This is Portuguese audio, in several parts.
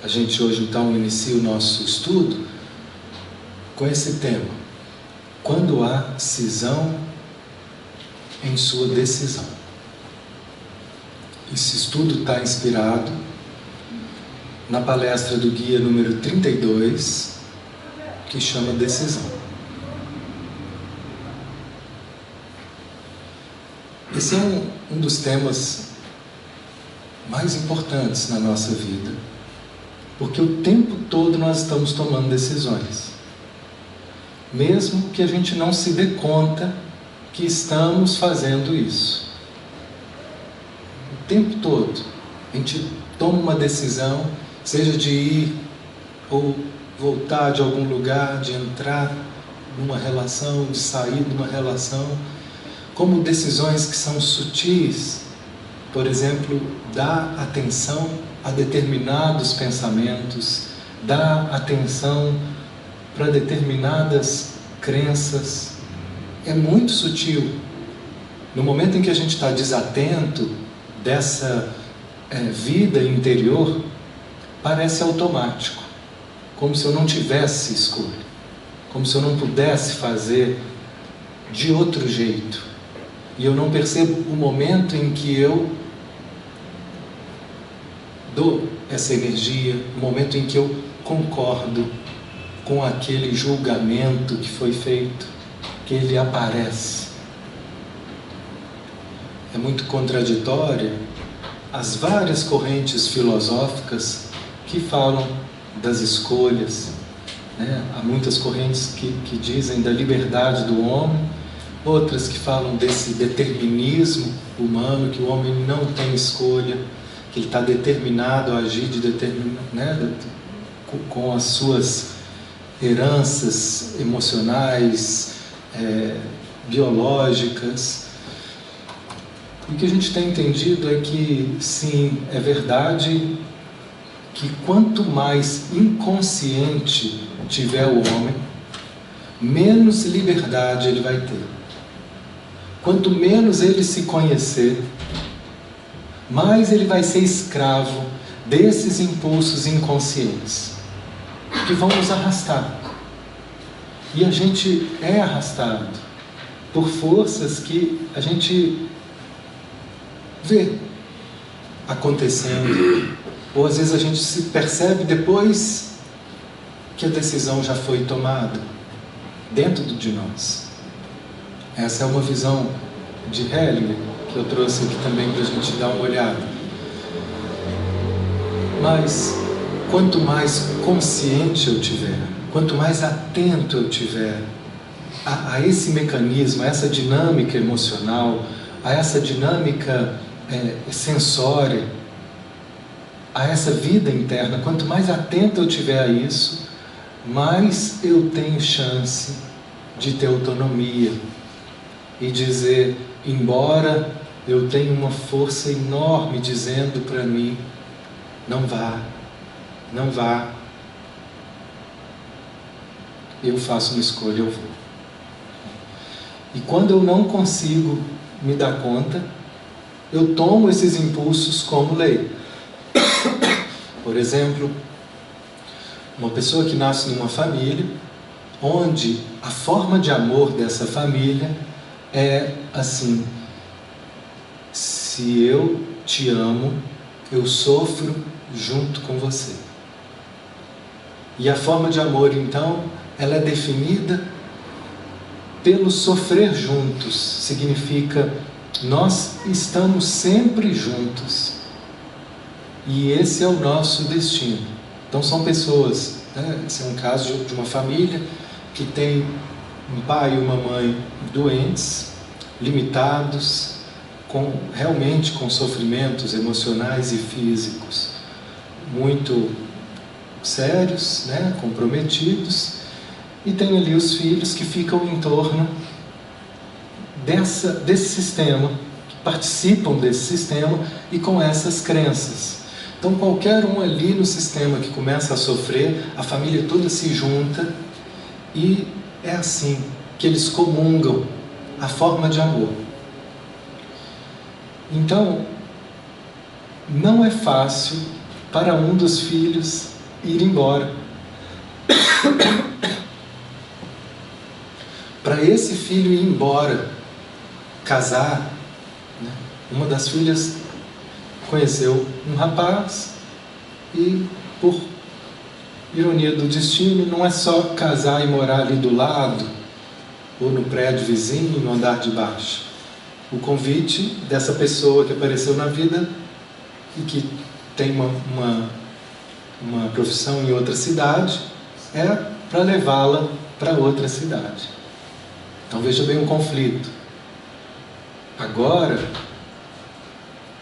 A gente hoje então inicia o nosso estudo com esse tema: quando há cisão em sua decisão. Esse estudo está inspirado na palestra do guia número 32, que chama Decisão. Esse é um dos temas mais importantes na nossa vida, porque o tempo todo nós estamos tomando decisões, mesmo que a gente não se dê conta que estamos fazendo isso. O tempo todo a gente toma uma decisão, seja de ir ou voltar de algum lugar, de entrar numa relação, de sair de uma relação, como decisões que são sutis. Por exemplo, dar atenção a determinados pensamentos, dar atenção para determinadas crenças. É muito sutil. No momento em que a gente está desatento dessa vida interior, parece automático, como se eu não tivesse escolha, como se eu não pudesse fazer de outro jeito. E eu não percebo o momento em que eu dou essa energia, o momento em que eu concordo com aquele julgamento que foi feito, que ele aparece. É muito contraditória as várias correntes filosóficas que falam das escolhas, né? Há muitas correntes que dizem da liberdade do homem, outras que falam desse determinismo humano, que o homem não tem escolha, que ele está determinado a agir com as suas heranças emocionais, biológicas. E o que a gente tem entendido é que, sim, é verdade que quanto mais inconsciente tiver o homem, menos liberdade ele vai ter. Quanto menos ele se conhecer, mais ele vai ser escravo desses impulsos inconscientes, que vão nos arrastar. E a gente é arrastado por forças que a gente vê acontecendo, ou às vezes a gente se percebe depois que a decisão já foi tomada dentro de nós. Essa é uma visão de Hellinger que eu trouxe aqui também para a gente dar uma olhada. Mas quanto mais consciente eu tiver, quanto mais atento eu tiver a esse mecanismo, a essa dinâmica emocional, a essa dinâmica sensória, a essa vida interna, quanto mais atento eu tiver a isso, mais eu tenho chance de ter autonomia e dizer, embora eu tenha uma força enorme dizendo para mim, não vá, não vá, eu faço uma escolha, eu vou. E quando eu não consigo me dar conta, eu tomo esses impulsos como lei. Por exemplo, uma pessoa que nasce numa família onde a forma de amor dessa família é assim: se eu te amo, eu sofro junto com você. E a forma de amor, então, ela é definida pelo sofrer juntos. Significa, nós estamos sempre juntos. E esse é o nosso destino. Então são pessoas, né? Esse é um caso de uma família que tem um pai e uma mãe doentes, limitados, realmente com sofrimentos emocionais e físicos muito sérios, né? Comprometidos, e tem ali os filhos que ficam em torno desse sistema, que participam desse sistema e com essas crenças. Então qualquer um ali no sistema que começa a sofrer, a família toda se junta e é assim que eles comungam a forma de amor. Então, não é fácil para um dos filhos ir embora. Para esse filho ir embora, casar, né? Uma das filhas conheceu um rapaz e, por ironia do destino, não é só casar e morar ali do lado, ou no prédio vizinho, no andar de baixo. O convite dessa pessoa que apareceu na vida e que tem uma profissão em outra cidade é para levá-la para outra cidade. Então veja bem o conflito. Agora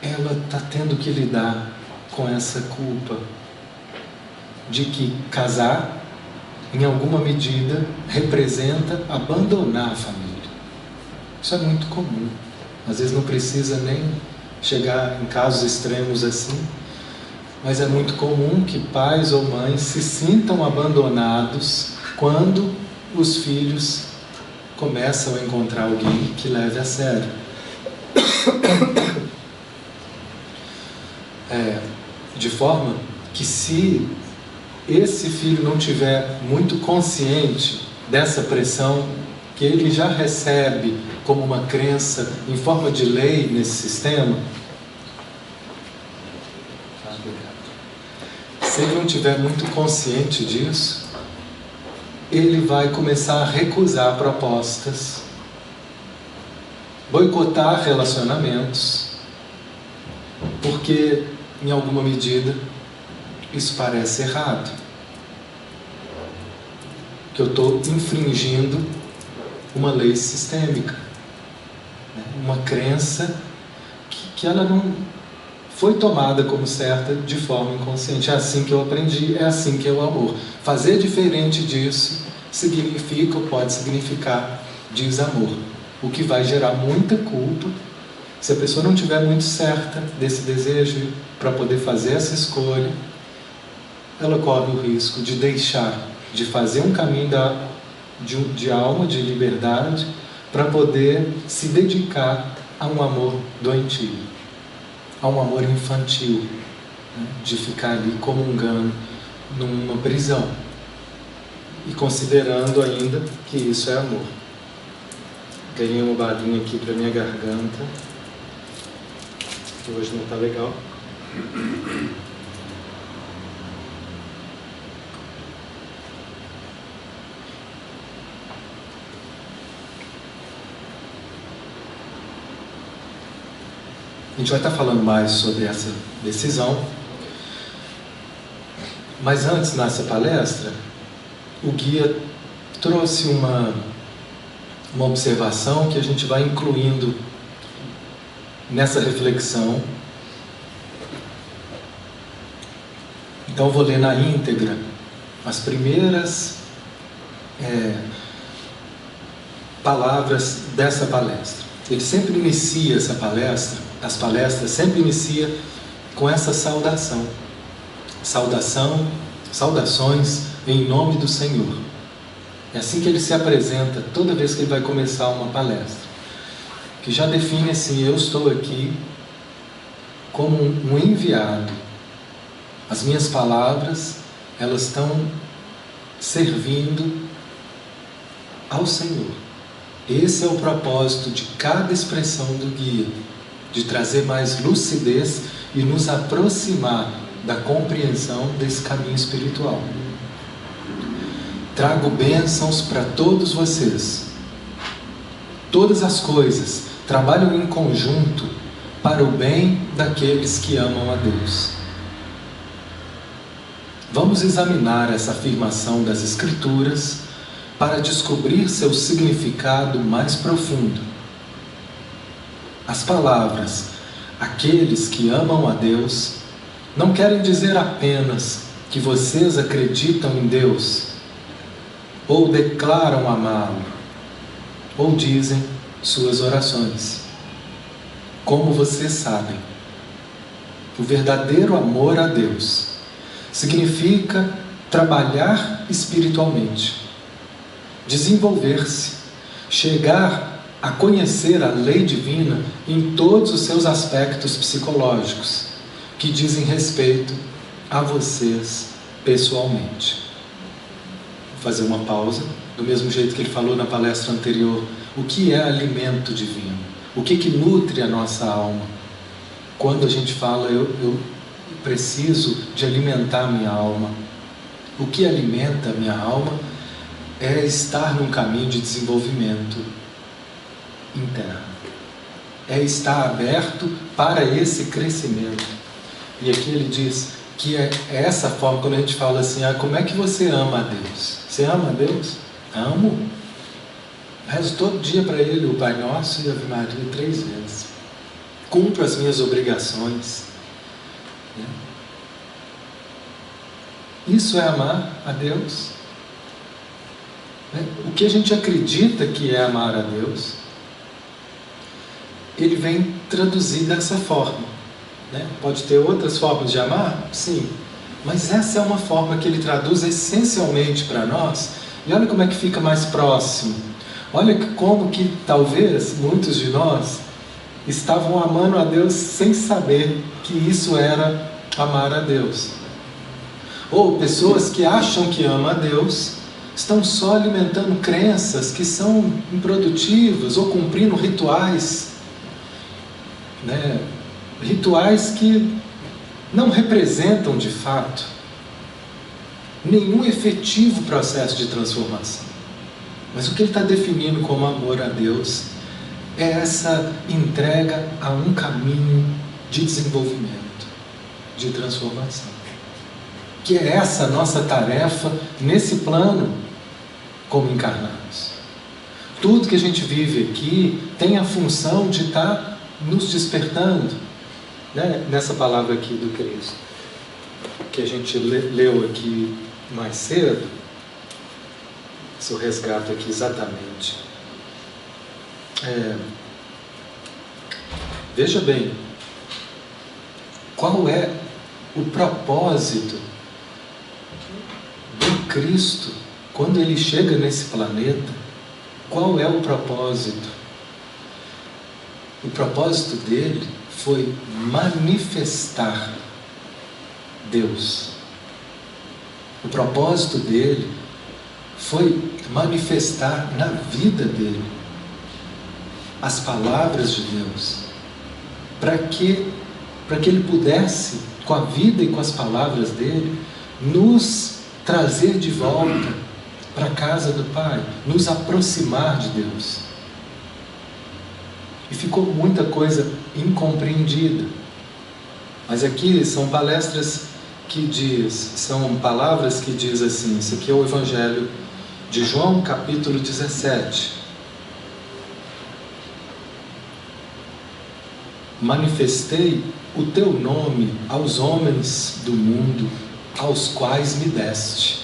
ela está tendo que lidar com essa culpa de que casar, em alguma medida, representa abandonar a família. Isso é muito comum. Às vezes não precisa nem chegar em casos extremos assim, mas é muito comum que pais ou mães se sintam abandonados quando os filhos começam a encontrar alguém que leve a sério. De forma que, se esse filho não tiver muito consciente dessa pressão que ele já recebe como uma crença em forma de lei nesse sistema, se ele não tiver muito consciente disso, ele vai começar a recusar propostas, boicotar relacionamentos, porque, em alguma medida, isso parece errado. Que eu estou infringindo uma lei sistêmica, né? Uma crença que ela não foi tomada como certa de forma inconsciente. É assim que eu aprendi, é assim que é o amor. Fazer diferente disso significa, ou pode significar, desamor, o que vai gerar muita culpa. Se a pessoa não estiver muito certa desse desejo para poder fazer essa escolha, ela corre o risco de deixar de fazer um caminho de alma, de liberdade, para poder se dedicar a um amor doentio, a um amor infantil, né? De ficar ali comungando numa prisão e considerando ainda que isso é amor. Ganhei uma balinha aqui para minha garganta, que hoje não está legal. A gente vai estar falando mais sobre essa decisão. Mas antes, nessa palestra, o guia trouxe uma observação que a gente vai incluindo nessa reflexão. Então eu vou ler na íntegra as primeiras palavras dessa palestra. Ele sempre inicia essa palestra, as palestras sempre inicia com essa saudação. Saudações em nome do Senhor. É assim que ele se apresenta toda vez que ele vai começar uma palestra. Que já define assim: eu estou aqui como um enviado. As minhas palavras, elas estão servindo ao Senhor. Esse é o propósito de cada expressão do guia, de trazer mais lucidez e nos aproximar da compreensão desse caminho espiritual. Trago bênçãos para todos vocês. Todas as coisas trabalham em conjunto para o bem daqueles que amam a Deus. Vamos examinar essa afirmação das Escrituras para descobrir seu significado mais profundo. As palavras "aqueles que amam a Deus" não querem dizer apenas que vocês acreditam em Deus, ou declaram amá-lo, ou dizem suas orações. Como vocês sabem, o verdadeiro amor a Deus significa trabalhar espiritualmente, desenvolver-se, chegar a conhecer a lei divina em todos os seus aspectos psicológicos, que dizem respeito a vocês pessoalmente. Vou fazer uma pausa, do mesmo jeito que ele falou na palestra anterior. O que é alimento divino? O que nutre a nossa alma? Quando a gente fala, eu preciso de alimentar a minha alma. O que alimenta a minha alma é estar num caminho de desenvolvimento interno. É estar aberto para esse crescimento. E aqui ele diz que é essa forma, quando a gente fala assim, como é que você ama a Deus? Você ama a Deus? Amo. Rezo todo dia para Ele o Pai Nosso e a Ave Maria 3 vezes. Cumpro as minhas obrigações. Isso é amar a Deus. O que a gente acredita que é amar a Deus, ele vem traduzir dessa forma. Pode ter outras formas de amar? Sim. Mas essa é uma forma que ele traduz essencialmente para nós. E olha como é que fica mais próximo. Olha como que talvez muitos de nós estavam amando a Deus sem saber que isso era amar a Deus. Ou pessoas que acham que amam a Deus estão só alimentando crenças que são improdutivas ou cumprindo rituais, rituais que não representam de fato nenhum efetivo processo de transformação. Mas o que ele está definindo como amor a Deus é essa entrega a um caminho de desenvolvimento, de transformação. Que é essa nossa tarefa nesse plano como encarnados. Tudo que a gente vive aqui tem a função de estar nos despertando, nessa palavra aqui do Cristo, que a gente leu aqui mais cedo. Se eu resgato aqui exatamente. Veja bem, qual é o propósito do Cristo quando ele chega nesse planeta? Qual é o propósito? O propósito dele foi manifestar Deus. O propósito dele foi manifestar na vida dele as palavras de Deus, para que ele pudesse, com a vida e com as palavras dele, nos trazer de volta para a casa do Pai, nos aproximar de Deus. E ficou muita coisa incompreendida. Mas aqui são palestras são palavras que diz assim, isso aqui é o Evangelho de João, capítulo 17. Manifestei o teu nome aos homens do mundo, aos quais me deste.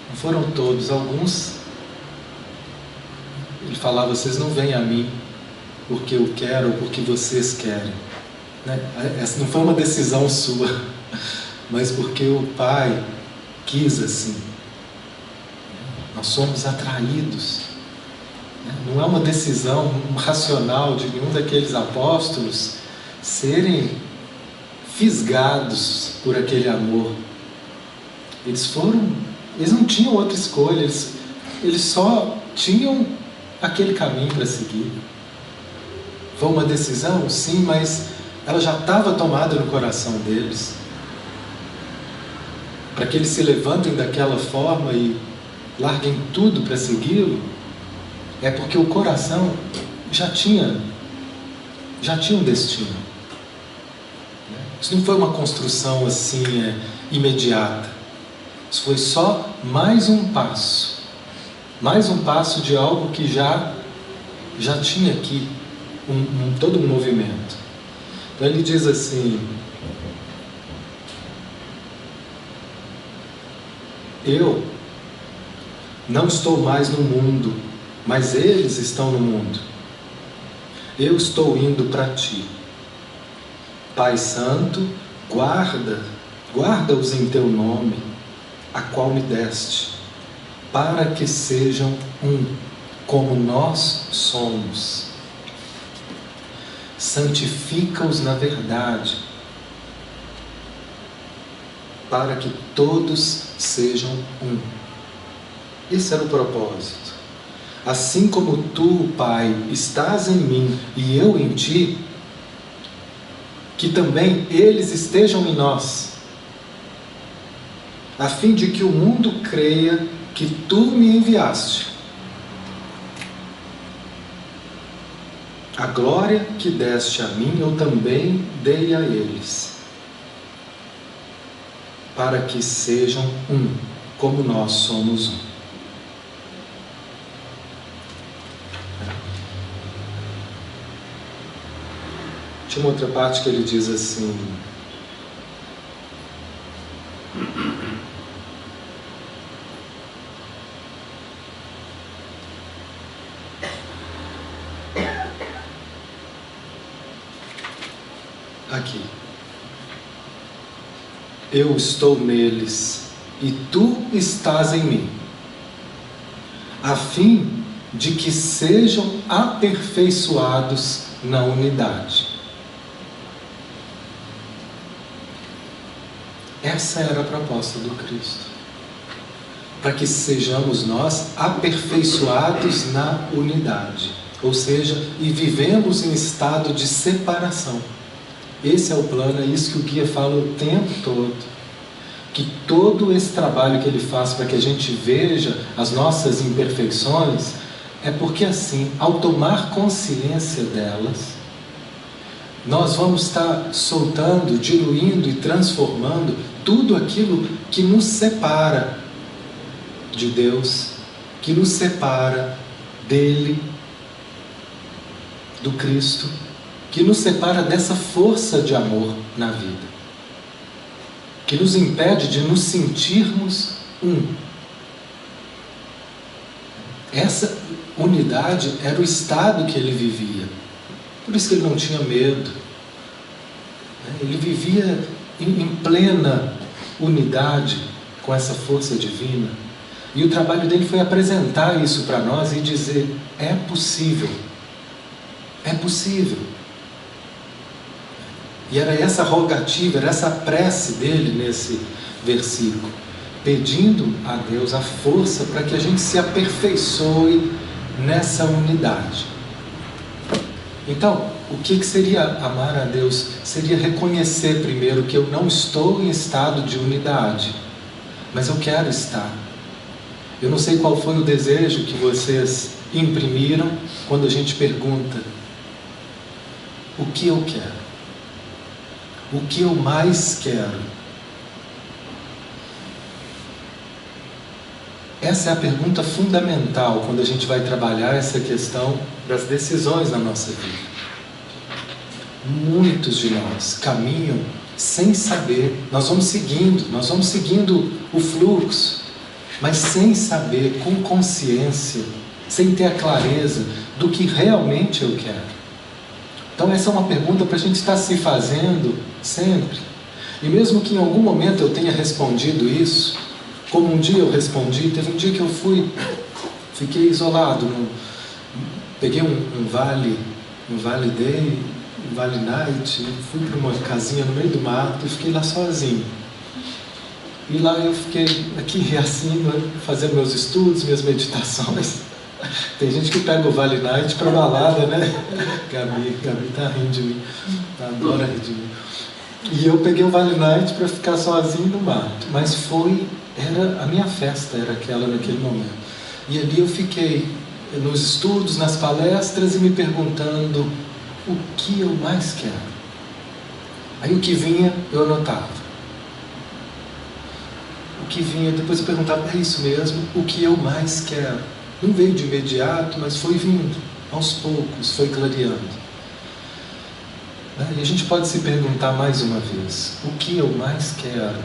Não foram todos, alguns. Ele falava, vocês não vêm a mim porque eu quero ou porque vocês querem. Essa não foi uma decisão sua, mas porque o Pai quis assim. Nós somos atraídos. Não é uma decisão racional de nenhum daqueles apóstolos serem fisgados por aquele amor. Eles não tinham outra escolha, eles só tinham aquele caminho para seguir. Foi uma decisão? Sim, mas ela já estava tomada no coração deles. Para que eles se levantem daquela forma e larguem tudo para segui-lo, é porque o coração já tinha um destino. Isso não foi uma construção assim imediata. Isso foi só mais um passo de algo que já tinha aqui todo um movimento. Então ele diz assim: eu não estou mais no mundo, mas eles estão no mundo. Eu estou indo para ti. Pai Santo, guarda-os em teu nome, a qual me deste, para que sejam um, como nós somos. Santifica-os na verdade. para que todos sejam um. Esse era o propósito. Assim como tu, Pai, estás em mim e eu em ti, que também eles estejam em nós, a fim de que o mundo creia que tu me enviaste. A glória que deste a mim, eu também dei a eles, para que sejam um, como nós somos um. Tinha uma outra parte que ele diz assim: aqui, eu estou neles e tu estás em mim, a fim de que sejam aperfeiçoados na unidade. Essa era a proposta do Cristo, para que sejamos nós aperfeiçoados na unidade, ou seja, e vivemos em estado de separação. Esse é o plano, é isso que o guia fala o tempo todo, que todo esse trabalho que ele faz para que a gente veja as nossas imperfeições, é porque assim, ao tomar consciência delas, nós vamos estar soltando, diluindo e transformando tudo aquilo que nos separa de Deus, que nos separa dele, do Cristo, que nos separa dessa força de amor na vida, que nos impede de nos sentirmos um. Essa unidade era o estado que ele vivia. Por isso que ele não tinha medo. Ele vivia em plena unidade com essa força divina. E o trabalho dele foi apresentar isso para nós e dizer: é possível. É possível. E era essa rogativa, era essa prece dele nesse versículo, pedindo a Deus a força para que a gente se aperfeiçoe nessa unidade. Então, o que seria amar a Deus? Seria reconhecer primeiro que eu não estou em estado de unidade, mas eu quero estar. Eu não sei qual foi o desejo que vocês imprimiram quando a gente pergunta: o que eu quero? O que eu mais quero? Essa é a pergunta fundamental quando a gente vai trabalhar essa questão das decisões na nossa vida. Muitos de nós caminham sem saber, nós vamos seguindo o fluxo, mas sem saber, com consciência, sem ter a clareza do que realmente eu quero. Então essa é uma pergunta para a gente estar se fazendo sempre. E mesmo que em algum momento eu tenha respondido isso, como um dia eu respondi, teve um dia que eu fiquei isolado, peguei um vale day, um vale night, fui para uma casinha no meio do mato e fiquei lá sozinho. E lá eu fiquei aqui acima, fazendo meus estudos, minhas meditações. Tem gente que pega o Vale Night para balada, né? Gabi tá rindo de mim, adora rir de mim. E eu peguei o Vale Night para ficar sozinho no mato, mas era a minha festa, era aquela naquele momento. E ali eu fiquei nos estudos, nas palestras e me perguntando o que eu mais quero. Aí o que vinha eu anotava. O que vinha, depois eu perguntava: é isso mesmo? O que eu mais quero? Não veio de imediato, mas foi vindo, aos poucos, foi clareando. E a gente pode se perguntar mais uma vez: o que eu mais quero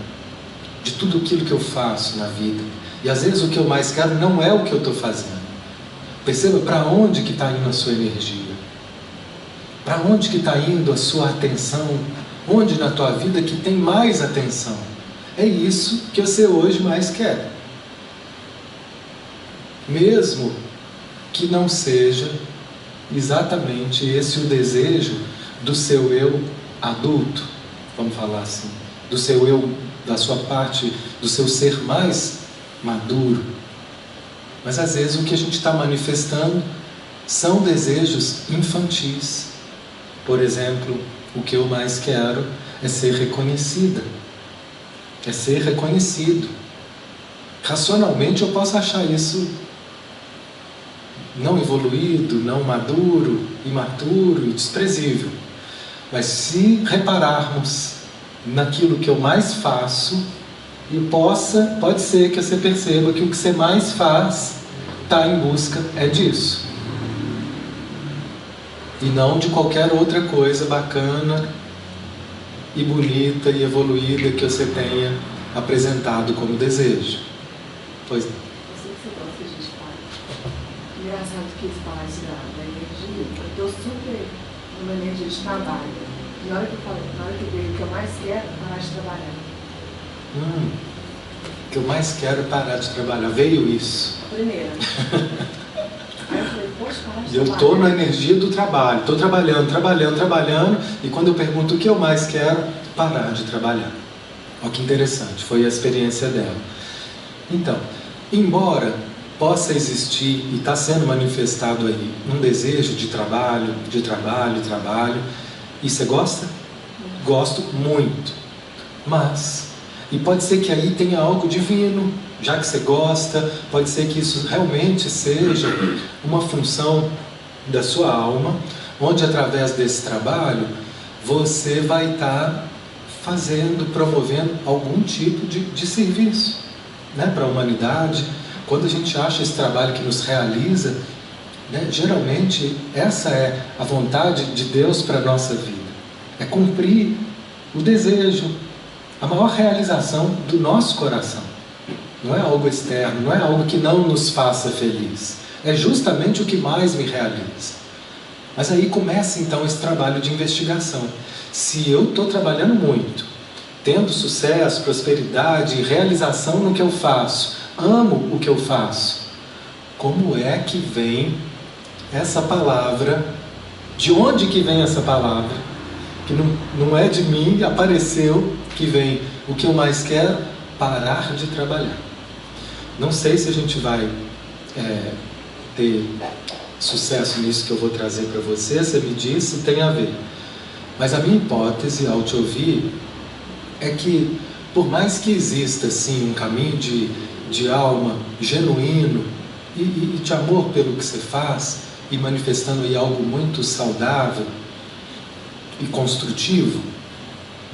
de tudo aquilo que eu faço na vida? E às vezes o que eu mais quero não é o que eu estou fazendo. Perceba para onde que está indo a sua energia. Para onde que está indo a sua atenção? Onde na tua vida que tem mais atenção? É isso que você hoje mais quer. Mesmo que não seja exatamente esse o desejo do seu eu adulto, vamos falar assim, do seu eu, da sua parte, do seu ser mais maduro. Mas às vezes o que a gente está manifestando são desejos infantis. Por exemplo, o que eu mais quero é ser reconhecida, é ser reconhecido. Racionalmente eu posso achar isso não evoluído, não maduro, imaturo e desprezível. Mas se repararmos naquilo que eu mais faço, e pode ser que você perceba que o que você mais faz está em busca disso. E não de qualquer outra coisa bacana e bonita e evoluída que você tenha apresentado como desejo. Pois não. Eu sei que você gosta de falar. Engraçado que você fala isso da energia. Eu estou super numa energia de trabalho. E na hora que eu falei, na hora que eu vejo o que eu mais quero é parar de trabalhar. O que eu mais quero é parar de trabalhar. Veio isso. A primeira. Aí eu falei, poxa, parar de Eu trabalhar. estou na energia do trabalho. Estou trabalhando. E quando eu pergunto o que eu mais quero, parar de trabalhar. Olha que interessante. Foi a experiência dela. Então, embora possa existir e está sendo manifestado aí um desejo de trabalho, e você gosta? Gosto muito. Mas, e pode ser que aí tenha algo divino, já que você gosta, pode ser que isso realmente seja uma função da sua alma, onde através desse trabalho você vai estar promovendo algum tipo de serviço, né, para a humanidade. Quando a gente acha esse trabalho que nos realiza, né, geralmente essa é a vontade de Deus para a nossa vida. É cumprir o desejo, a maior realização do nosso coração. Não é algo externo, não é algo que não nos faça feliz. É justamente o que mais me realiza. Mas aí começa então esse trabalho de investigação. Se eu estou trabalhando muito, tendo sucesso, prosperidade, realização no que eu faço, amo o que eu faço, como é que vem essa palavra? De onde que vem essa palavra? Que não é de mim, apareceu, que vem o que eu mais quero, parar de trabalhar. Não sei se a gente vai ter sucesso nisso que eu vou trazer para você me diz se tem a ver. Mas a minha hipótese, ao te ouvir, é que, por mais que exista, sim, um caminho de alma genuíno e de amor pelo que você faz, e manifestando aí algo muito saudável e construtivo,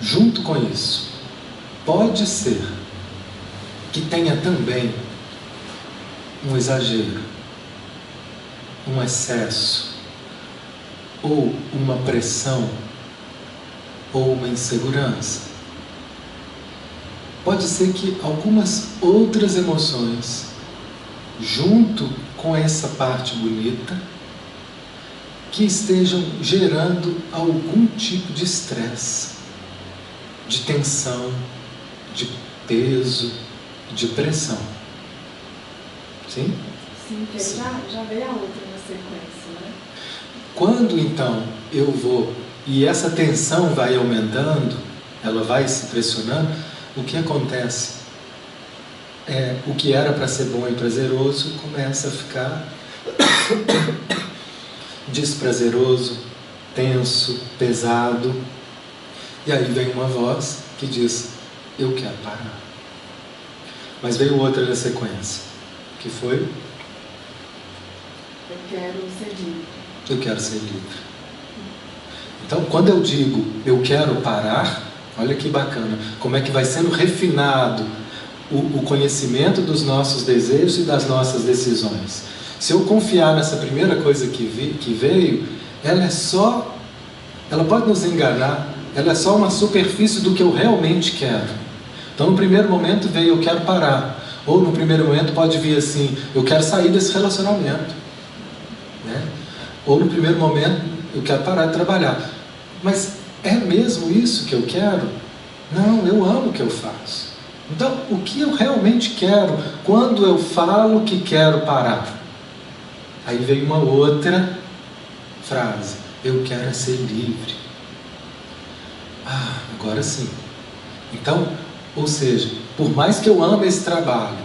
junto com isso, pode ser que tenha também um exagero, um excesso, ou uma pressão, ou uma insegurança. Pode ser que algumas outras emoções, junto com essa parte bonita, que estejam gerando algum tipo de estresse, de tensão, de peso, de pressão. Sim? Sim, porque já veio a outra na sequência, né? Quando então eu vou, e essa tensão vai aumentando, ela vai se pressionando, o que acontece? O que era para ser bom e prazeroso começa a ficar desprazeroso, tenso, pesado. E aí vem uma voz que diz, eu quero parar. Mas veio outra na sequência, que foi, eu quero ser livre. Eu quero ser livre. Então, quando eu digo, eu quero parar, olha que bacana, como é que vai sendo refinado o conhecimento dos nossos desejos e das nossas decisões. Se eu confiar nessa primeira coisa que veio, ela pode nos enganar, ela é só uma superfície do que eu realmente quero. Então, no primeiro momento veio, eu quero parar. Ou no primeiro momento pode vir assim, eu quero sair desse relacionamento. Né? Ou no primeiro momento, eu quero parar de trabalhar. Mas é mesmo isso que eu quero? Não, eu amo o que eu faço. Então, o que eu realmente quero quando eu falo que quero parar? Aí vem uma outra frase, eu quero ser livre. Agora sim. Então, ou seja, por mais que eu ame esse trabalho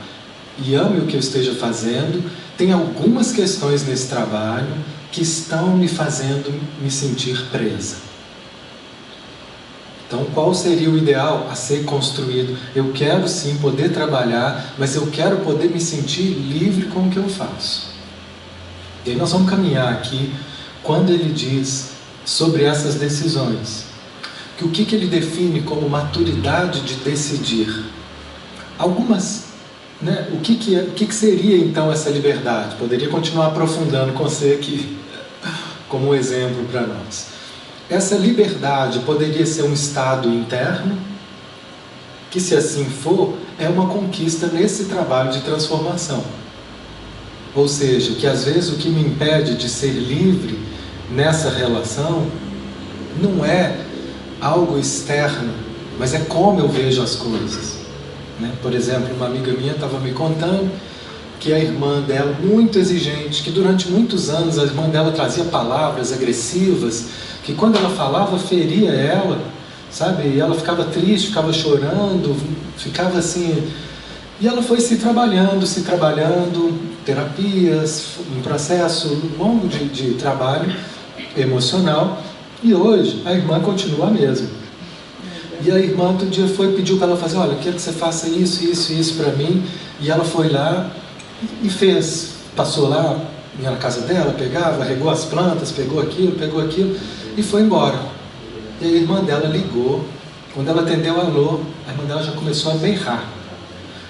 e ame o que eu esteja fazendo, tem algumas questões nesse trabalho que estão me fazendo me sentir presa. Então, qual seria o ideal a ser construído? Eu quero sim poder trabalhar, mas eu quero poder me sentir livre com o que eu faço. E aí nós vamos caminhar aqui, quando ele diz sobre essas decisões, que o que ele define como maturidade de decidir. Algumas, né? O que seria então essa liberdade? Poderia continuar aprofundando com você aqui, como um exemplo para nós. Essa liberdade poderia ser um estado interno, que se assim for, é uma conquista nesse trabalho de transformação. Ou seja, que às vezes o que me impede de ser livre nessa relação não é algo externo, mas é como eu vejo as coisas, né? Por exemplo, uma amiga minha estava me contando que a irmã dela, muito exigente, que durante muitos anos a irmã dela trazia palavras agressivas, que quando ela falava feria ela, sabe? E ela ficava triste, ficava chorando, ficava assim. E ela foi se trabalhando, terapias, um processo longo de trabalho emocional. E hoje a irmã continua a mesma. E a irmã outro dia pediu para ela fazer, olha, eu quero que você faça isso para mim. E ela foi lá e fez. Passou lá na casa dela, pegava, regou as plantas, pegou aquilo e foi embora. E a irmã dela ligou. Quando ela atendeu alô, a irmã dela já começou a berrar.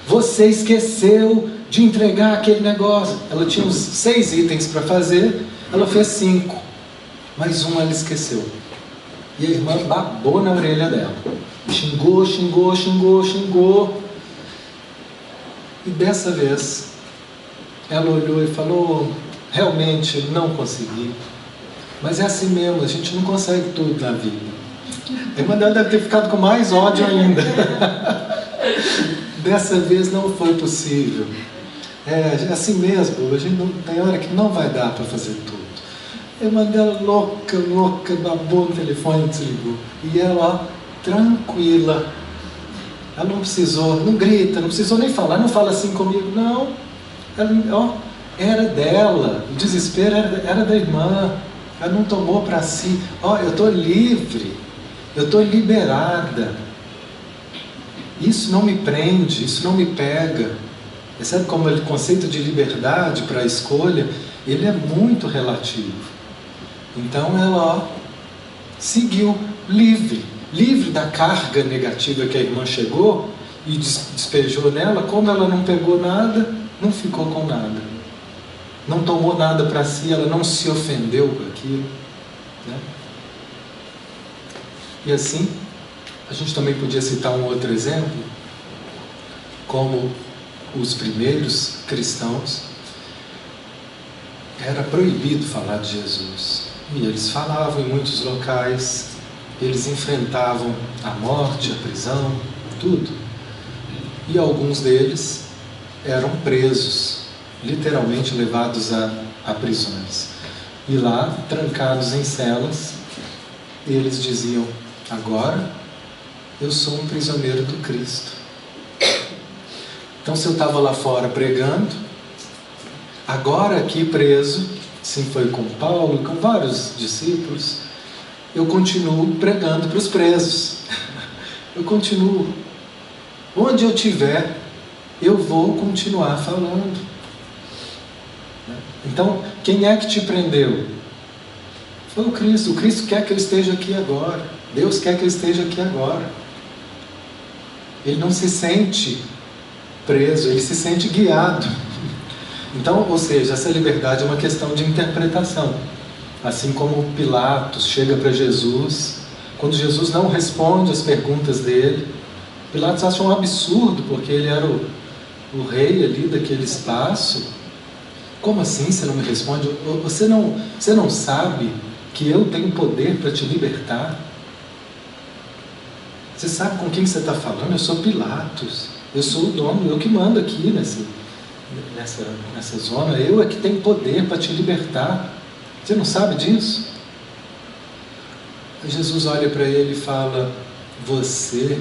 Você esqueceu de entregar aquele negócio. Ela tinha uns 6 itens para fazer, ela fez 5. Mais um ela esqueceu. E a irmã babou na orelha dela. Xingou. E dessa vez, ela olhou e falou, realmente não consegui. Mas é assim mesmo, a gente não consegue tudo na vida. A irmã dela deve ter ficado com mais ódio ainda. Dessa vez não foi possível. É assim mesmo, a gente não, tem hora que não vai dar para fazer tudo. A irmã dela louca, babou no telefone e desligou. E ela, ó, tranquila. Ela não precisou, não grita, não precisou nem falar, não fala assim comigo, não. Ela, ó, era dela, o desespero era da irmã. Ela não tomou para si. Ó, eu estou livre, eu estou liberada. Isso não me prende, isso não me pega. Sabe como o conceito de liberdade para a escolha, ele é muito relativo. Então ela, ó, seguiu livre da carga negativa que a irmã chegou e despejou nela. Como ela não pegou nada, não ficou com nada. Não tomou nada para si, ela não se ofendeu com aquilo, né? E assim, a gente também podia citar um outro exemplo, como os primeiros cristãos, era proibido falar de Jesus. E eles falavam em muitos locais, eles enfrentavam a morte, a prisão, tudo. E alguns deles eram presos, literalmente levados a prisões. E lá, trancados em celas, eles diziam, agora eu sou um prisioneiro do Cristo. Então se eu estava lá fora pregando, agora aqui preso, assim foi com Paulo e com vários discípulos, eu continuo pregando para os presos. Eu continuo. Onde eu estiver, eu vou continuar falando. Então, quem é que te prendeu? Foi o Cristo. O Cristo quer que eu esteja aqui agora. Deus quer que eu esteja aqui agora. Ele não se sente preso, ele se sente guiado. Então, ou seja, essa liberdade é uma questão de interpretação. Assim como Pilatos chega para Jesus, quando Jesus não responde as perguntas dele, Pilatos acha um absurdo, porque ele era o rei ali daquele espaço. Como assim você não me responde? Você não sabe que eu tenho poder para te libertar? Você sabe com quem você está falando? Eu sou Pilatos, eu sou o dono, eu que mando aqui nessa zona, eu é que tenho poder para te libertar. Você não sabe disso? Jesus olha para ele e fala, você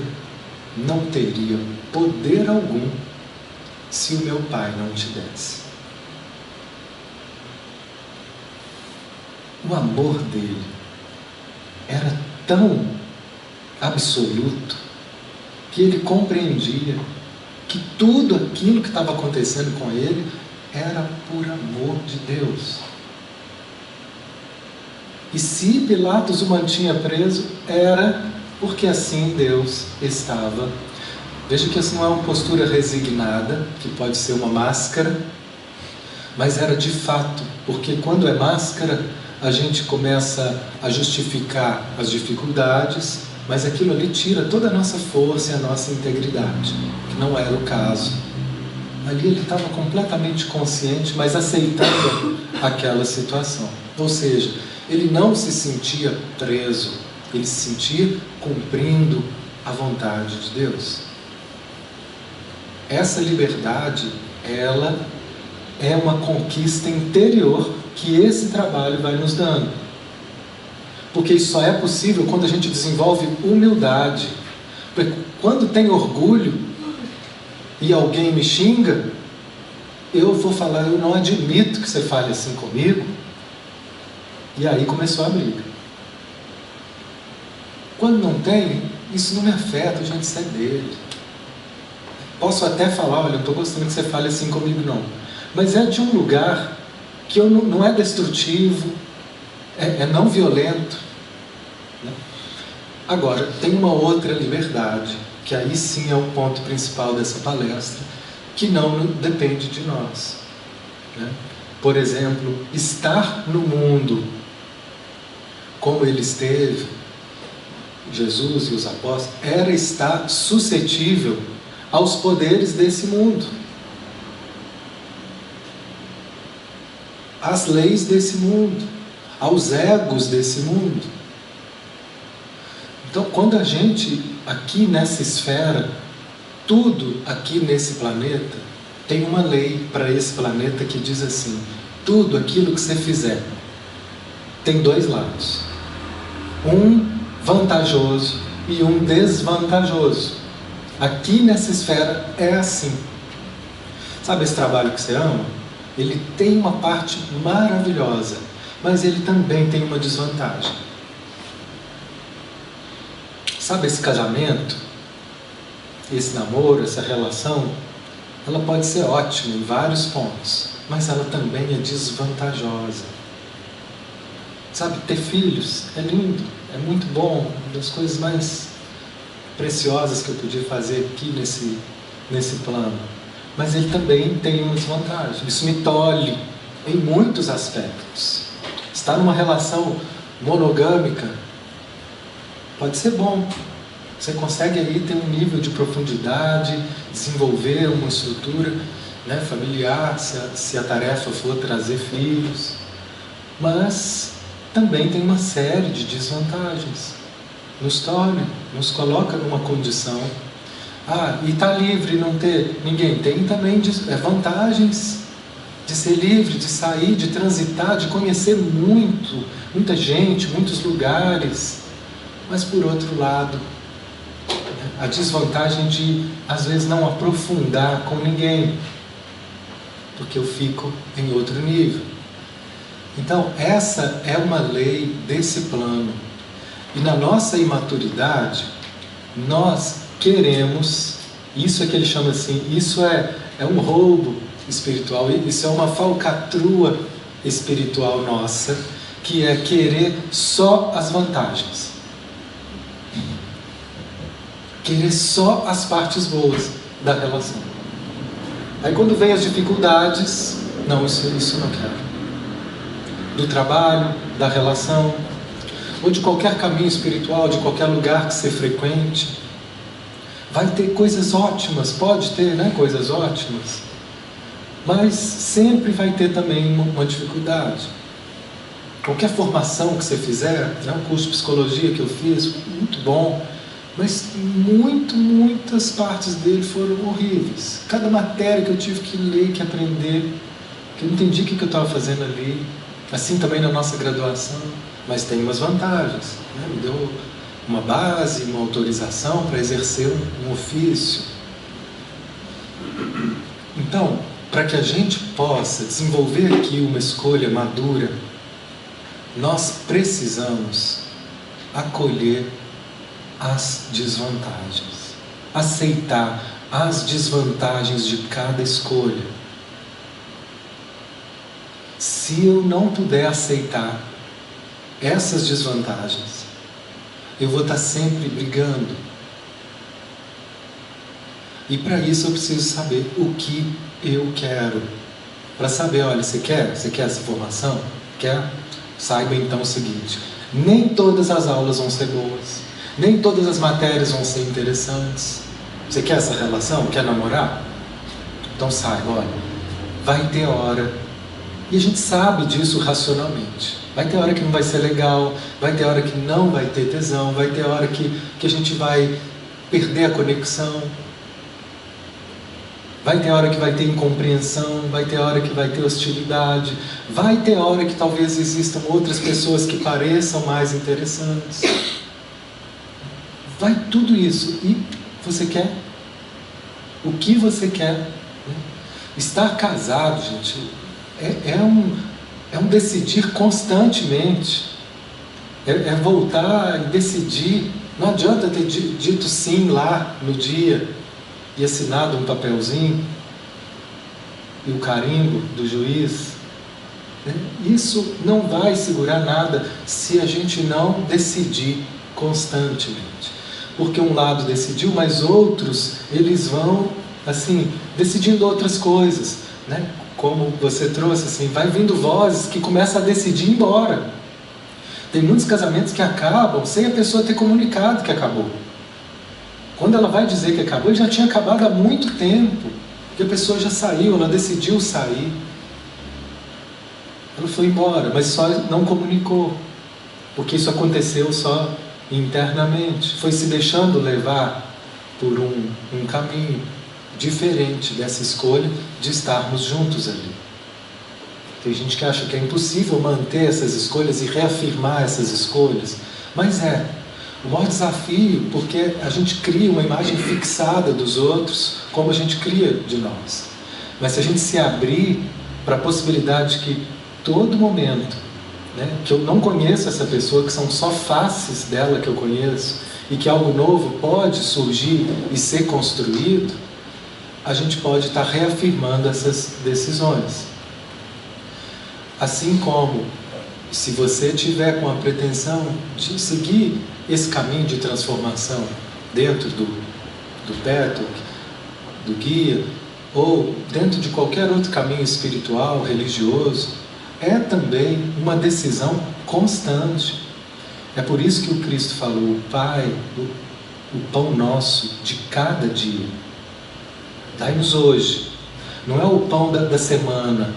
não teria poder algum se o meu Pai não te desse. O amor dele era tão absoluto que ele compreendia que tudo aquilo que estava acontecendo com ele era por amor de Deus. E se Pilatos o mantinha preso, era porque assim Deus estava. Veja que isso não é uma postura resignada, que pode ser uma máscara, mas era de fato, porque quando é máscara, a gente começa a justificar as dificuldades, mas aquilo ali tira toda a nossa força e a nossa integridade, que não era o caso. Ali ele estava completamente consciente, mas aceitando aquela situação. Ou seja, ele não se sentia preso, ele se sentia cumprindo a vontade de Deus. Essa liberdade, ela é uma conquista interior que esse trabalho vai nos dando. Porque isso só é possível quando a gente desenvolve humildade. Porque quando tem orgulho e alguém me xinga, eu vou falar, eu não admito que você fale assim comigo. E aí começou a briga. Quando não tem, isso não me afeta, gente, isso é dele. Posso até falar, olha, eu não estou gostando que você fale assim comigo, não. Mas é de um lugar que eu não é destrutivo, é não violento. Né? Agora, tem uma outra liberdade, que aí sim é o ponto principal dessa palestra, que não depende de nós. Né? Por exemplo, estar no mundo como ele esteve, Jesus e os apóstolos, era estar suscetível aos poderes desse mundo, às leis desse mundo, aos egos desse mundo. Então, quando a gente, aqui nessa esfera, tudo aqui nesse planeta, tem uma lei para esse planeta que diz assim: tudo aquilo que você fizer tem dois lados, um vantajoso e um desvantajoso. Aqui nessa esfera é assim. Sabe esse trabalho que você ama? Ele tem uma parte maravilhosa, mas ele também tem uma desvantagem. Sabe esse casamento, esse namoro, essa relação? Ela pode ser ótima em vários pontos, mas ela também é desvantajosa. Sabe, ter filhos é lindo, é muito bom, uma das coisas mais preciosas que eu podia fazer aqui nesse plano. Mas ele também tem uma desvantagem. Isso me tolhe em muitos aspectos. Estar numa relação monogâmica pode ser bom. Você consegue aí ter um nível de profundidade, desenvolver uma estrutura, né, familiar, se a tarefa for trazer filhos. Mas também tem uma série de desvantagens. Nos coloca numa condição. E está livre, não ter ninguém. Tem também vantagens de ser livre, de sair, de transitar, de conhecer muita gente, muitos lugares. Mas por outro lado, a desvantagem de às vezes não aprofundar com ninguém, porque eu fico em outro nível. Então essa é uma lei desse plano. E na nossa imaturidade, nós queremos, isso é que ele chama assim, isso é um roubo espiritual, isso é uma falcatrua espiritual nossa, que é querer só as vantagens, querer só as partes boas da relação. Aí quando vem as dificuldades, não, isso não quero. Do trabalho, da relação, ou de qualquer caminho espiritual, de qualquer lugar que você frequente, vai ter coisas ótimas, pode ter, né, coisas ótimas, mas sempre vai ter também uma dificuldade. Qualquer formação que você fizer, né, um curso de psicologia que eu fiz, muito bom, mas muitas partes dele foram horríveis. Cada matéria que eu tive que ler, que aprender, que eu não entendi o que eu estava fazendo ali. Assim também na nossa graduação, mas tem umas vantagens, né? Me deu uma base, uma autorização para exercer um ofício. Então, para que a gente possa desenvolver aqui uma escolha madura, nós precisamos acolher as desvantagens, aceitar as desvantagens de cada escolha. Se eu não puder aceitar essas desvantagens, eu vou estar sempre brigando. E para isso eu preciso saber o que eu quero. Para saber, olha, você quer essa formação? Quer? Saiba então o seguinte: nem todas as aulas vão ser boas, nem todas as matérias vão ser interessantes. Você quer essa relação? Quer namorar? Então saiba, olha, vai ter hora, e a gente sabe disso racionalmente. Vai ter hora que não vai ser legal, vai ter hora que não vai ter tesão, vai ter hora que a gente vai perder a conexão, vai ter hora que vai ter incompreensão, vai ter hora que vai ter hostilidade, vai ter hora que talvez existam outras pessoas que pareçam mais interessantes. Vai tudo isso. E você quer? O que você quer? Estar casado, gente, é um decidir constantemente. É voltar e decidir. Não adianta ter dito sim lá no dia e assinado um papelzinho e o carimbo do juiz. Isso não vai segurar nada se a gente não decidir constantemente. Porque um lado decidiu, mas outros, eles vão, assim, decidindo outras coisas, né? Como você trouxe, assim, vai vindo vozes que começam a decidir ir embora. Tem muitos casamentos que acabam sem a pessoa ter comunicado que acabou. Quando ela vai dizer que acabou, já tinha acabado há muito tempo, porque a pessoa já saiu, ela decidiu sair. Ela foi embora, mas só não comunicou, porque isso aconteceu só internamente, foi se deixando levar por um caminho diferente dessa escolha de estarmos juntos ali. Tem gente que acha que é impossível manter essas escolhas e reafirmar essas escolhas, mas o maior desafio, porque a gente cria uma imagem fixada dos outros, como a gente cria de nós. Mas se a gente se abrir para a possibilidade que todo momento, né, que eu não conheço essa pessoa, que são só faces dela que eu conheço, e que algo novo pode surgir e ser construído, a gente pode estar reafirmando essas decisões. Assim como, se você tiver com a pretensão de seguir esse caminho de transformação dentro do Peto, do guia, ou dentro de qualquer outro caminho espiritual, religioso, é também uma decisão constante. É por isso que o Cristo falou: Pai, o pão nosso de cada dia, dai-nos hoje. Não é o pão da semana,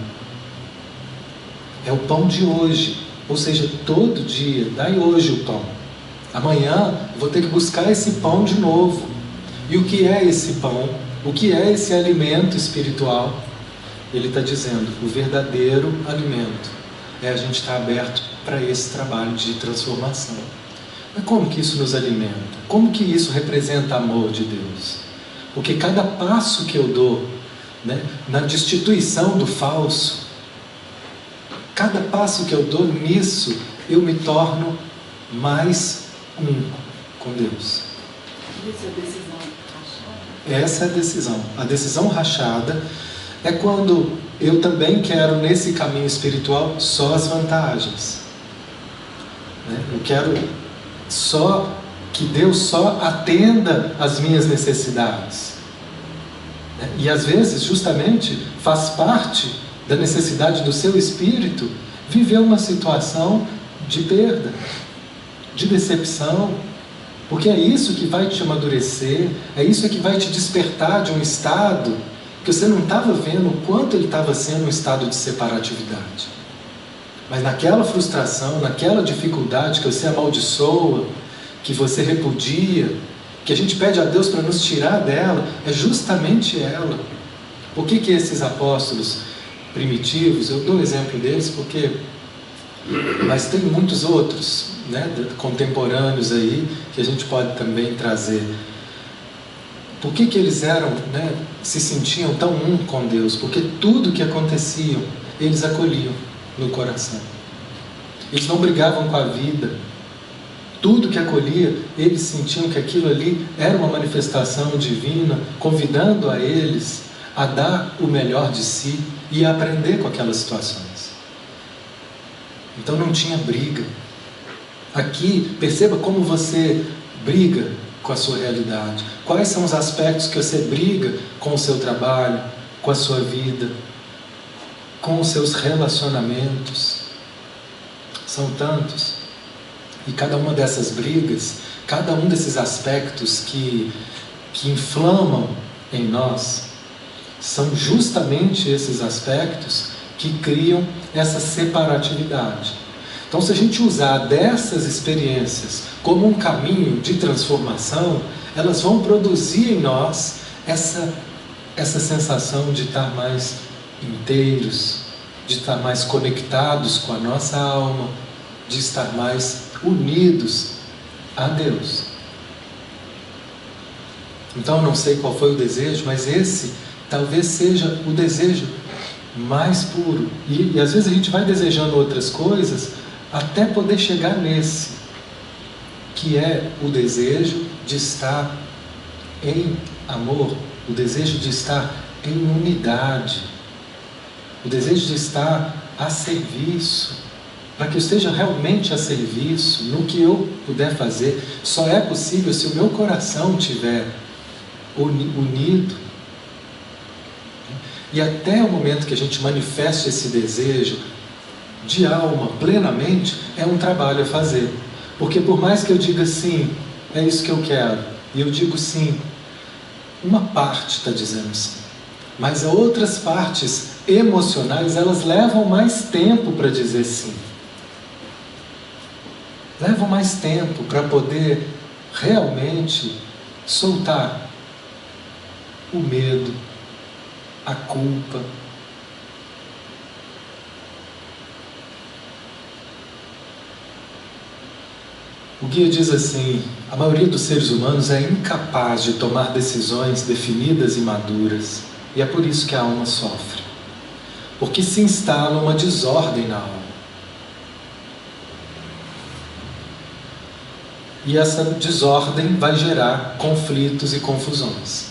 é o pão de hoje. Ou seja, todo dia, dai hoje o pão. Amanhã vou ter que buscar esse pão de novo. E o que é esse pão? O que é esse alimento espiritual? Ele está dizendo, o verdadeiro alimento é a gente estar aberto para esse trabalho de transformação. Mas como que isso nos alimenta? Como que isso representa amor de Deus? Porque cada passo que eu dou, né, na destituição do falso, cada passo que eu dou nisso, eu me torno mais com Deus. Isso é decisão rachada? Essa é a decisão. A decisão rachada é quando eu também quero, nesse caminho espiritual, só as vantagens. Eu quero só que Deus só atenda às minhas necessidades. E às vezes, justamente, faz parte da necessidade do seu espírito viver uma situação de perda, de decepção, porque é isso que vai te amadurecer, é isso que vai te despertar de um estado que você não estava vendo o quanto ele estava sendo um estado de separatividade. Mas naquela frustração, naquela dificuldade que você amaldiçoa, que você repudia, que a gente pede a Deus para nos tirar dela, é justamente ela. Por que esses apóstolos primitivos, eu dou o exemplo deles porque, mas tem muitos outros, né, contemporâneos aí, que a gente pode também trazer. Por que eles eram, né, se sentiam tão um com Deus? Porque tudo que acontecia, eles acolhiam no coração. Eles não brigavam com a vida. Tudo que acolhia, eles sentiam que aquilo ali era uma manifestação divina, convidando a eles a dar o melhor de si e a aprender com aquelas situações. Então não tinha briga. Aqui, perceba como você briga com a sua realidade. Quais são os aspectos que você briga com o seu trabalho, com a sua vida, com os seus relacionamentos? São tantos. E cada uma dessas brigas, cada um desses aspectos que inflamam em nós, são justamente esses aspectos que criam essa separatividade. Então, se a gente usar dessas experiências como um caminho de transformação, elas vão produzir em nós essa sensação de estar mais inteiros, de estar mais conectados com a nossa alma, de estar mais unidos a Deus. Então, eu não sei qual foi o desejo, mas esse talvez seja o desejo mais puro. E às vezes a gente vai desejando outras coisas até poder chegar nesse, que é o desejo de estar em amor, o desejo de estar em unidade, o desejo de estar a serviço. Para que eu esteja realmente a serviço, no que eu puder fazer, só é possível se o meu coração estiver unido. E até o momento que a gente manifeste esse desejo de alma plenamente, é um trabalho a fazer. Porque por mais que eu diga sim, é isso que eu quero, e eu digo sim, uma parte está dizendo sim. Mas outras partes emocionais, elas levam mais tempo para dizer sim. Levam mais tempo para poder realmente soltar o medo, a culpa. O guia diz assim: a maioria dos seres humanos é incapaz de tomar decisões definidas e maduras, e é por isso que a alma sofre, porque se instala uma desordem na alma. E essa desordem vai gerar conflitos e confusões.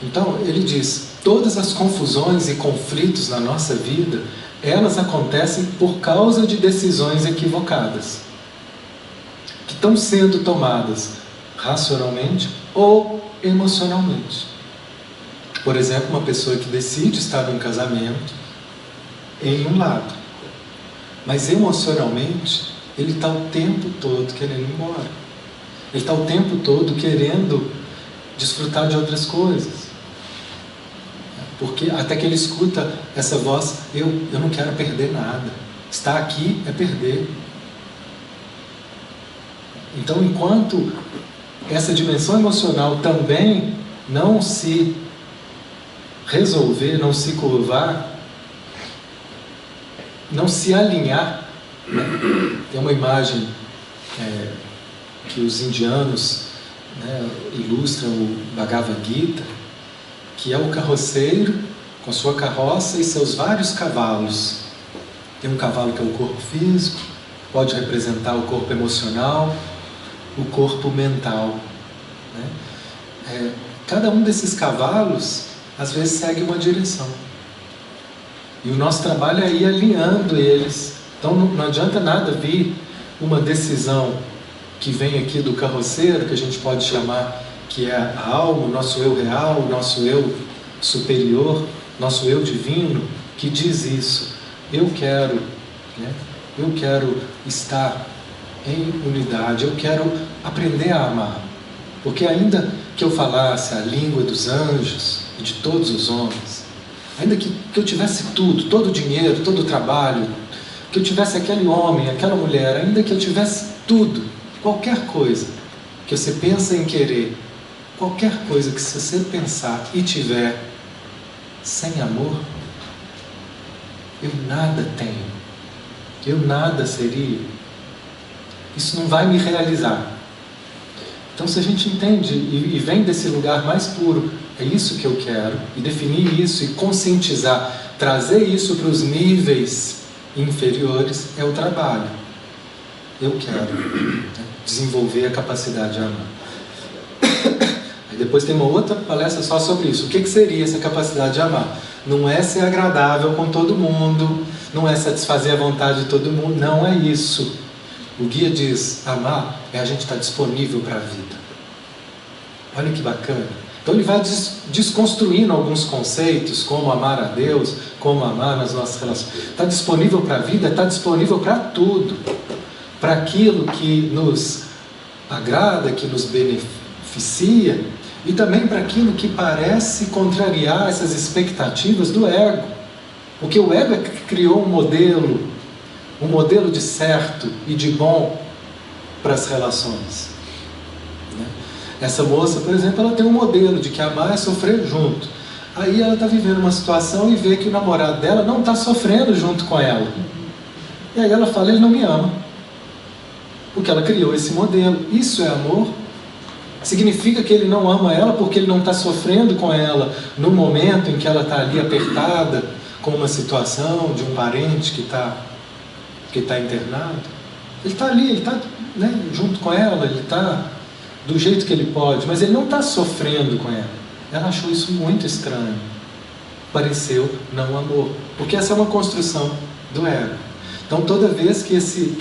Então, ele diz, todas as confusões e conflitos na nossa vida, elas acontecem por causa de decisões equivocadas, que estão sendo tomadas racionalmente ou emocionalmente. Por exemplo, uma pessoa que decide estar num casamento em um lado, mas emocionalmente, ele está o tempo todo querendo ir embora. Ele está o tempo todo querendo desfrutar de outras coisas. Porque até que ele escuta essa voz, eu não quero perder nada. Estar aqui é perder. Então, enquanto essa dimensão emocional também não se resolver, não se curvar, não se alinhar, tem uma imagem que os indianos, né, ilustram o Bhagavad Gita, que é o carroceiro com sua carroça e seus vários cavalos. Tem um cavalo que é o corpo físico, pode representar o corpo emocional, o corpo mental, né? Cada um desses cavalos às vezes segue uma direção, e o nosso trabalho é ir alinhando eles. Então não adianta nada vir uma decisão que vem aqui do carroceiro, que a gente pode chamar que é a alma, o nosso eu real, o nosso eu superior, nosso eu divino, que diz isso: eu quero, né? Eu quero estar em unidade, eu quero aprender a amar. Porque ainda que eu falasse a língua dos anjos e de todos os homens, ainda que eu tivesse tudo, todo o dinheiro, todo o trabalho, que eu tivesse aquele homem, aquela mulher, ainda que eu tivesse tudo, qualquer coisa que você pensa em querer, qualquer coisa que se você pensar e tiver sem amor, eu nada tenho, eu nada seria. isso não vai me realizar. Então, se a gente entende e vem desse lugar mais puro, é isso que eu quero, e definir isso e conscientizar, trazer isso para os níveis inferiores, é o trabalho. Eu quero desenvolver a capacidade de amar. Aí depois tem uma outra palestra só sobre isso. O que seria essa capacidade de amar? Não é ser agradável com todo mundo, não é satisfazer a vontade de todo mundo, não é isso. O guia diz, amar é a gente estar disponível para a vida. Olha que bacana. Então ele vai desconstruindo alguns conceitos, como amar a Deus, como amar nas nossas relações. Está disponível para a vida, está disponível para tudo. Para aquilo que nos agrada, que nos beneficia, e também para aquilo que parece contrariar essas expectativas do ego. Porque o ego é que criou um modelo de certo e de bom para as relações. Essa moça, por exemplo, ela tem um modelo de que amar é sofrer junto. Aí ela está vivendo uma situação e vê que o namorado dela não está sofrendo junto com ela. E aí ela fala, ele não me ama. Porque ela criou esse modelo. Isso é amor? Significa que ele não ama ela porque ele não está sofrendo com ela no momento em que ela está ali apertada com uma situação de um parente que está internado? Ele está ali, ele está junto com ela, ele está do jeito que ele pode, mas ele não está sofrendo com ela. Ela achou isso muito estranho. Pareceu não amor. Porque essa é uma construção do ego. Então toda vez que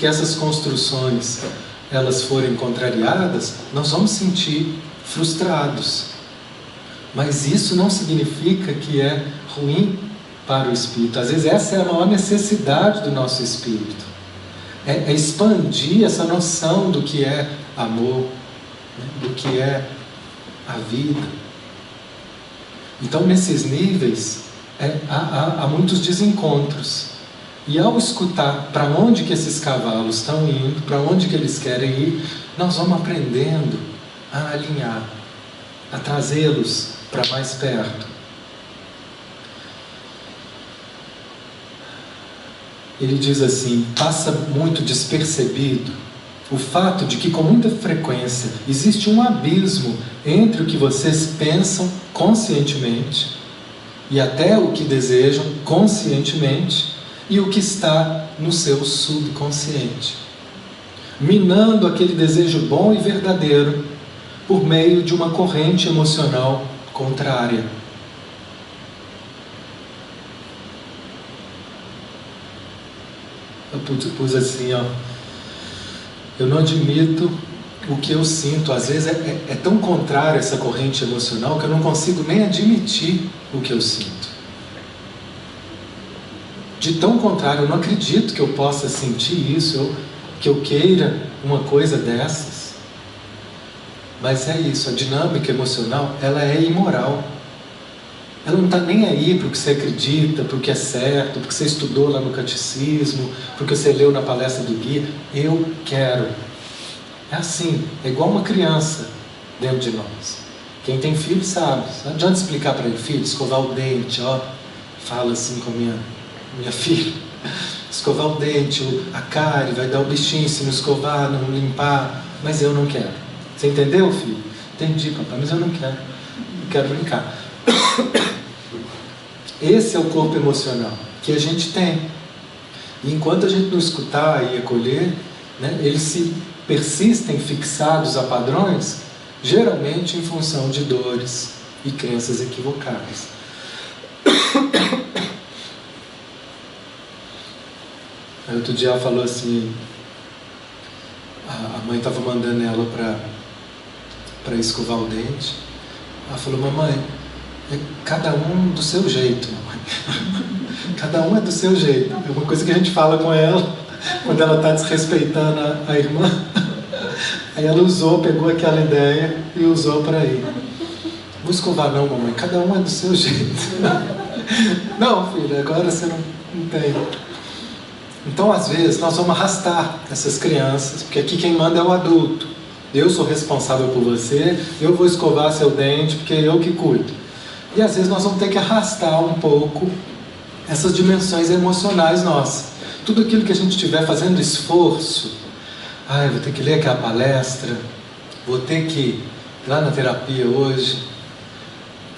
essas construções elas forem contrariadas, nós vamos sentir frustrados. Mas isso não significa que é ruim para o espírito. Às vezes essa é a maior necessidade do nosso espírito. É expandir essa noção do que é amor, do que é a vida. Então nesses níveis há muitos desencontros. E ao escutar para onde que esses cavalos estão indo, para onde que eles querem ir, nós vamos aprendendo a alinhar, a trazê-los para mais perto. Ele diz assim, passa muito despercebido o fato de que com muita frequência existe um abismo entre o que vocês pensam conscientemente e até o que desejam conscientemente e o que está no seu subconsciente, minando aquele desejo bom e verdadeiro por meio de uma corrente emocional contrária. Eu pus assim, eu não admito o que eu sinto. Às vezes é tão contrário essa corrente emocional que eu não consigo nem admitir o que eu sinto. De tão contrário, eu não acredito que eu possa sentir isso, que eu queira uma coisa dessas. Mas é isso, a dinâmica emocional, ela é imoral. Ela não está nem aí para o que você acredita, para o que é certo, porque você estudou lá no catecismo, porque você leu na palestra do guia. Eu quero. É assim, é igual uma criança dentro de nós. Quem tem filho sabe. Não adianta explicar para ele, filho, escovar o dente, fala assim com a minha filha, escovar o dente, a cárie, vai dar o bichinho se não escovar, não limpar, mas eu não quero. Você entendeu, filho? Entendi, papai, mas eu não quero. Eu quero brincar. Esse é o corpo emocional que a gente tem. E enquanto a gente não escutar e acolher, eles se persistem fixados a padrões, geralmente em função de dores e crenças equivocadas. Aí outro dia ela falou assim, a mãe estava mandando ela para escovar o dente. Ela falou, mamãe, é cada um do seu jeito, mamãe. Cada um é do seu jeito. É uma coisa que a gente fala com ela quando ela está desrespeitando a irmã. Aí ela pegou aquela ideia e usou para ir. Vou escovar não, mamãe, cada um é do seu jeito. Não, filha, agora você não tem. Então, às vezes, nós vamos arrastar essas crianças, porque aqui quem manda é o adulto. Eu sou responsável por você, eu vou escovar seu dente, porque é eu que cuido. E às vezes nós vamos ter que arrastar um pouco essas dimensões emocionais nossas. Tudo aquilo que a gente estiver fazendo esforço Ai, vou ter que ler aquela palestra, vou ter que ir lá na terapia hoje,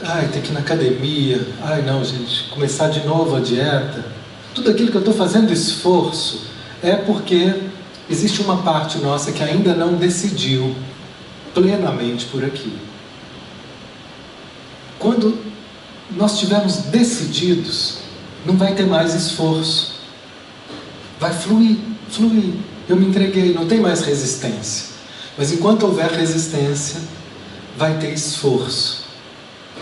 ai, ter que ir na academia, ai não, gente, começar de novo a dieta. Tudo aquilo que eu estou fazendo esforço é porque existe uma parte nossa que ainda não decidiu plenamente por aquilo. Quando nós estivermos decididos, não vai ter mais esforço. Vai fluir, fluir. Eu me entreguei, não tem mais resistência. Mas enquanto houver resistência, vai ter esforço.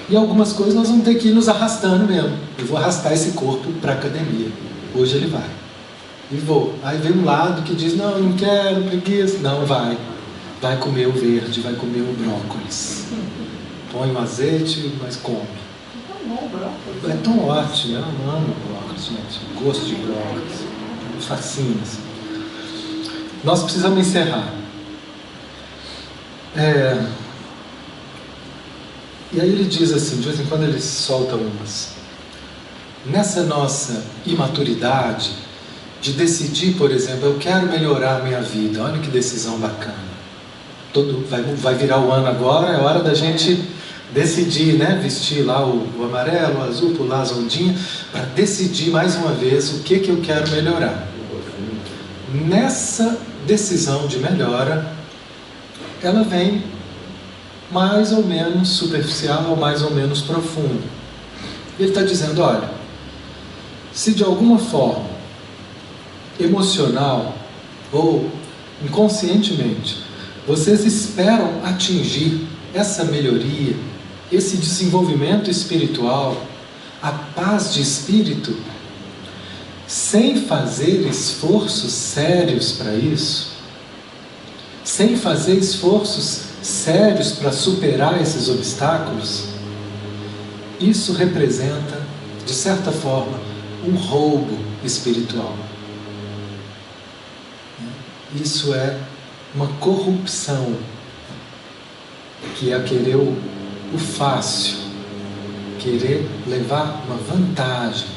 E algumas coisas nós vamos ter que ir nos arrastando mesmo. Eu vou arrastar esse corpo para a academia. Hoje ele vai. E vou. Aí vem um lado que diz, não, eu não quero, preguiça. Não, vai. Vai comer o verde, vai comer o brócolis. Põe o azeite, mas come. É bom, brócolis. É tão ótimo, eu amo brócolis, gente. O gosto de brócolis. Me fascina. Assim. Nós precisamos encerrar. E aí ele diz assim, de vez em quando ele solta umas. Nessa nossa imaturidade, de decidir, por exemplo, eu quero melhorar a minha vida. Olha que decisão bacana. Vai virar o ano agora, é hora da gente decidir, né? Vestir lá o amarelo, o azul, pular as ondinhas, para decidir mais uma vez o que eu quero melhorar. Nessa decisão de melhora, ela vem mais ou menos superficial, mais ou menos profunda. Ele está dizendo, olha, se de alguma forma, emocional ou inconscientemente, vocês esperam atingir essa melhoria, esse desenvolvimento espiritual, a paz de espírito, sem fazer esforços sérios para isso, sem fazer esforços sérios para superar esses obstáculos, isso representa, de certa forma, um roubo espiritual. Isso é uma corrupção, que é querer o fácil, querer levar uma vantagem,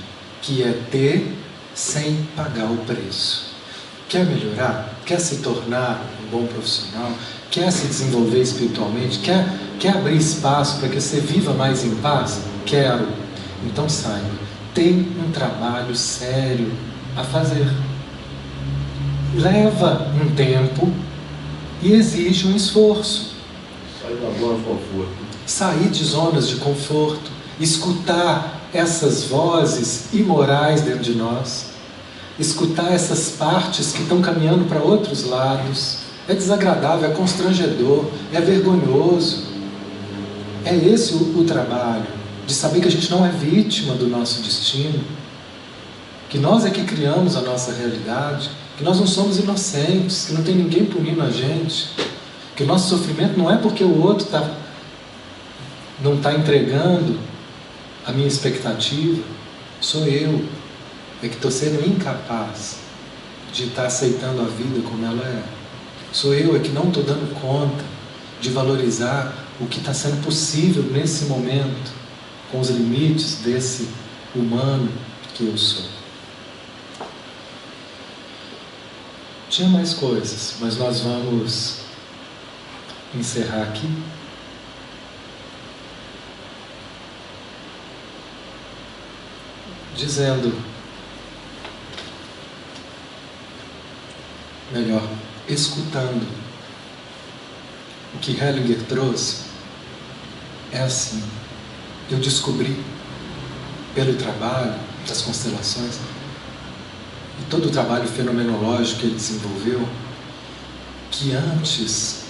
que é ter sem pagar o preço. Quer melhorar? Quer se tornar um bom profissional? Quer se desenvolver espiritualmente? Quer abrir espaço para que você viva mais em paz? Quero. Então saiba, tem um trabalho sério a fazer. Leva um tempo e exige um esforço. Sair da zona de conforto. Sair de zonas de conforto, escutar essas vozes imorais dentro de nós, escutar essas partes que estão caminhando para outros lados. É desagradável, é constrangedor, é vergonhoso. É esse o trabalho, de saber que a gente não é vítima do nosso destino, que nós é que criamos a nossa realidade, que nós não somos inocentes, que não tem ninguém punindo a gente, que o nosso sofrimento não é porque o outro não está entregando a minha expectativa, sou eu, é que estou sendo incapaz de estar aceitando a vida como ela é. Sou eu, é que não estou dando conta de valorizar o que está sendo possível nesse momento, com os limites desse humano que eu sou. Tinha mais coisas, mas nós vamos encerrar aqui. Dizendo, melhor, escutando. O que Hellinger trouxe é assim, eu descobri pelo trabalho das constelações e todo o trabalho fenomenológico que ele desenvolveu, que antes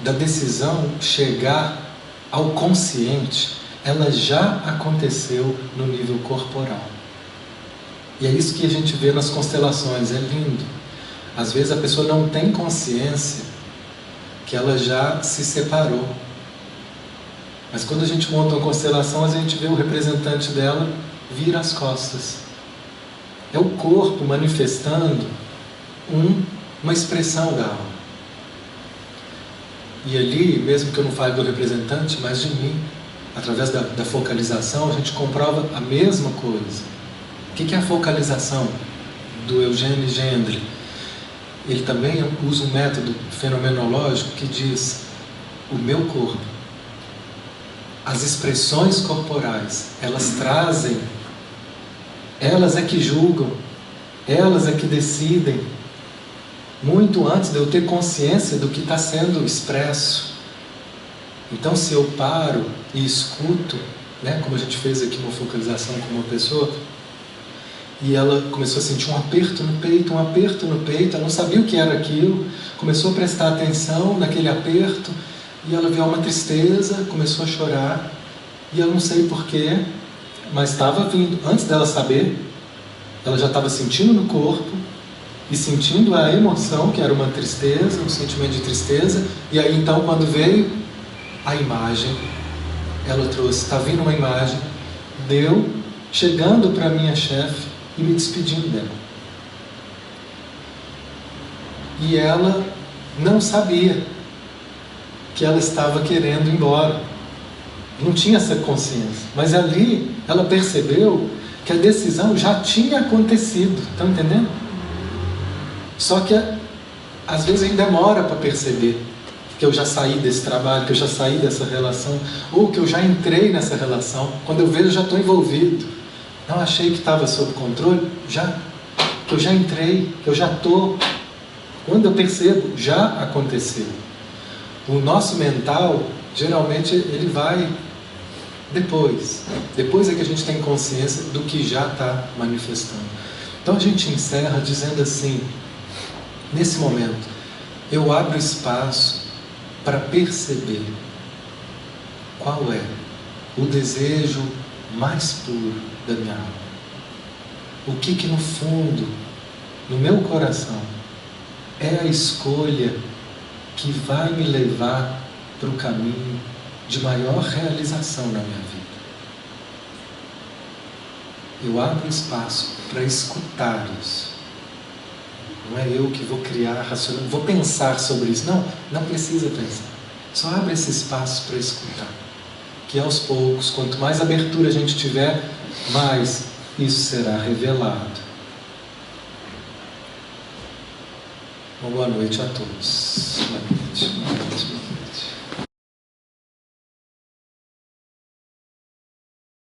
da decisão chegar ao consciente, ela já aconteceu no nível corporal. E é isso que a gente vê nas constelações, é lindo. Às vezes a pessoa não tem consciência que ela já se separou. Mas quando a gente monta uma constelação, a gente vê o representante dela vira as costas. É o corpo manifestando uma expressão da alma. E ali, mesmo que eu não fale do representante, mas de mim, através da focalização, a gente comprova a mesma coisa. O que é a focalização do Eugênio Gendre? ele também usa um método fenomenológico que diz: o meu corpo, as expressões corporais, elas trazem, elas é que julgam, elas é que decidem, muito antes de eu ter consciência do que está sendo expresso. Então, se eu paro e escuto, né, como a gente fez aqui uma focalização com uma pessoa, e ela começou a sentir um aperto no peito, ela não sabia o que era aquilo, começou a prestar atenção naquele aperto, e ela viu uma tristeza, começou a chorar, e eu não sei porquê, mas estava vindo, antes dela saber, ela já estava sentindo no corpo, e sentindo a emoção, que era uma tristeza, um sentimento de tristeza, e aí então quando veio a imagem, ela trouxe, está vindo uma imagem, deu, chegando para a minha chefe e me despedindo dela. E ela não sabia que ela estava querendo ir embora. Não tinha essa consciência. Mas ali ela percebeu que a decisão já tinha acontecido. Estão entendendo? Só que às vezes a gente demora para perceber que eu já saí desse trabalho, que eu já saí dessa relação, ou que eu já entrei nessa relação. Quando eu vejo, eu já estou envolvido. Não achei que estava sob controle, que eu já entrei, que eu já estou. Quando eu percebo, já aconteceu. O nosso mental, geralmente, ele vai depois. Depois é que a gente tem consciência do que já está manifestando. Então a gente encerra dizendo assim: nesse momento, eu abro espaço para perceber qual é o desejo mais puro da minha alma. O que no fundo, no meu coração, é a escolha que vai me levar para o caminho de maior realização na minha vida. Eu abro espaço para escutar isso. Não é eu que vou criar, vou pensar sobre isso. Não precisa pensar. Só abre esse espaço para escutar. Que aos poucos, quanto mais abertura a gente tiver, mais isso será revelado. Uma boa noite a todos. Boa noite.